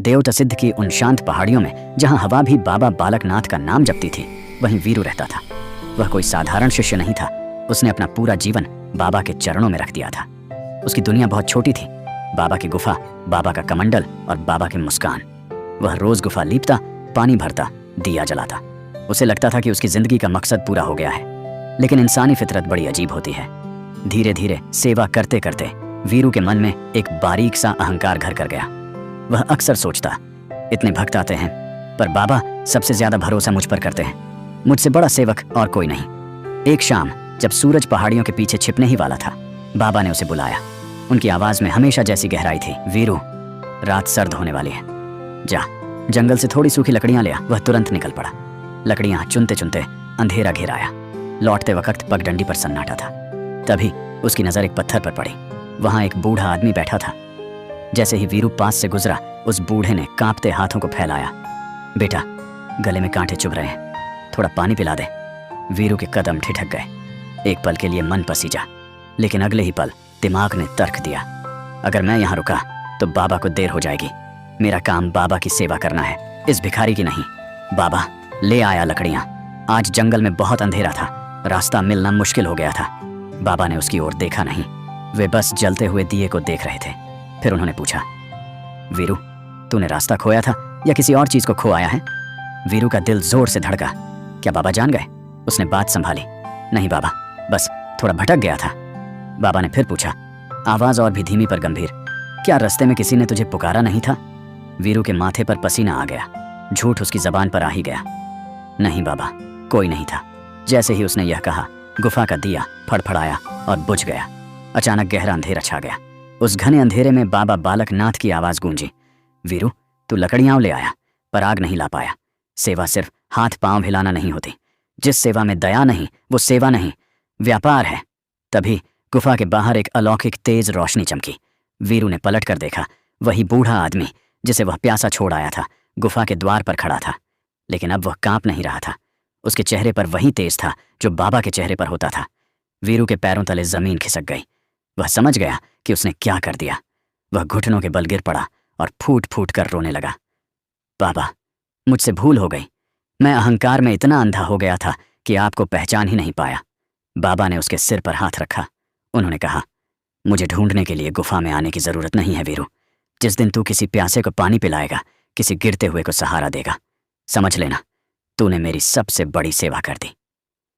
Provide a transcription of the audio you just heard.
देवता सिद्ध की उन शांत पहाड़ियों में जहां हवा भी बाबा बालकनाथ का नाम जपती थी, वहीं वीरू रहता था। वह कोई साधारण शिष्य नहीं था। उसने अपना पूरा जीवन बाबा के चरणों में रख दिया था। उसकी दुनिया बहुत छोटी थी। बाबा की गुफा, बाबा का कमंडल और बाबा की मुस्कान। वह रोज गुफा लीपता, पानी भरता, दिया जलाता। उसे लगता था कि उसकी जिंदगी का मकसद पूरा हो गया है। लेकिन इंसानी फितरत बड़ी अजीब होती है। धीरे धीरे सेवा करते करते वीरू के मन में एक बारीक सा अहंकार घर कर गया। वह अक्सर सोचता, इतने भक्त आते हैं पर बाबा सबसे ज्यादा भरोसा मुझ पर करते हैं। मुझसे बड़ा सेवक और कोई नहीं। एक शाम जब सूरज पहाड़ियों के पीछे छिपने ही वाला था, बाबा ने उसे बुलाया। उनकी आवाज में हमेशा जैसी गहराई थी। वीरू, रात सर्द होने वाली है, जा जंगल से थोड़ी सूखी लकड़ियां ले आ। वह तुरंत निकल पड़ा। लकड़ियां चुनते चुनते अंधेरा घेर आया। लौटते वक्त पगडंडी पर सन्नाटा था। तभी उसकी नजर एक पत्थर पर पड़ी। वहां एक बूढ़ा आदमी बैठा था। जैसे ही वीरू पास से गुजरा, उस बूढ़े ने कांपते हाथों को फैलाया। बेटा, गले में कांटे चुभ रहे हैं, थोड़ा पानी पिला दे। वीरू के कदम ठिठक गए। एक पल के लिए मन पसीजा, लेकिन अगले ही पल दिमाग ने तर्क दिया, अगर मैं यहाँ रुका तो बाबा को देर हो जाएगी। मेरा काम बाबा की सेवा करना है, इस भिखारी की नहीं। बाबा ले आया लकड़ियां। आज जंगल में बहुत अंधेरा था, रास्ता मिलना मुश्किल हो गया था। बाबा ने उसकी ओर देखा नहीं, वे बस जलते हुए दिए को देख रहे थे। फिर उन्होंने पूछा, वीरू, तूने रास्ता खोया था या किसी और चीज को खो आया है? वीरू का दिल जोर से धड़का। क्या बाबा जान गए? उसने बात संभाली। नहीं बाबा, बस थोड़ा भटक गया था। बाबा ने फिर पूछा, आवाज और भी धीमी पर गंभीर, क्या रास्ते में किसी ने तुझे पुकारा नहीं था? वीरू के माथे पर पसीना आ गया। झूठ उसकी जबान पर आ ही गया। नहीं बाबा, कोई नहीं था। जैसे ही उसने यह कहा, गुफा का दिया फड़फड़ाया और बुझ गया। अचानक गहरा अंधेरा छा गया। उस घने अंधेरे में बाबा बालकनाथ की आवाज गूंजी, वीरू, तू लकड़ियां ले आया पर आग नहीं ला पाया। सेवा सिर्फ हाथ पांव हिलाना नहीं होती। जिस सेवा में दया नहीं, वो सेवा नहीं, व्यापार है। तभी गुफा के बाहर एक अलौकिक तेज रोशनी चमकी। वीरू ने पलट कर देखा। वही बूढ़ा आदमी जिसे वह प्यासा छोड़ आया था, गुफा के द्वार पर खड़ा था। लेकिन अब वह कांप नहीं रहा था। उसके चेहरे पर वही तेज था जो बाबा के चेहरे पर होता था। वीरू के पैरों तले जमीन खिसक गई। वह समझ गया कि उसने क्या कर दिया। वह घुटनों के बल गिर पड़ा और फूट फूट कर रोने लगा। बाबा, मुझसे भूल हो गई। मैं अहंकार में इतना अंधा हो गया था कि आपको पहचान ही नहीं पाया। बाबा ने उसके सिर पर हाथ रखा। उन्होंने कहा, मुझे ढूंढने के लिए गुफा में आने की जरूरत नहीं है वीरू। जिस दिन तू किसी प्यासे को पानी पिलाएगा, किसी गिरते हुए को सहारा देगा, समझ लेना तूने मेरी सबसे बड़ी सेवा कर दी।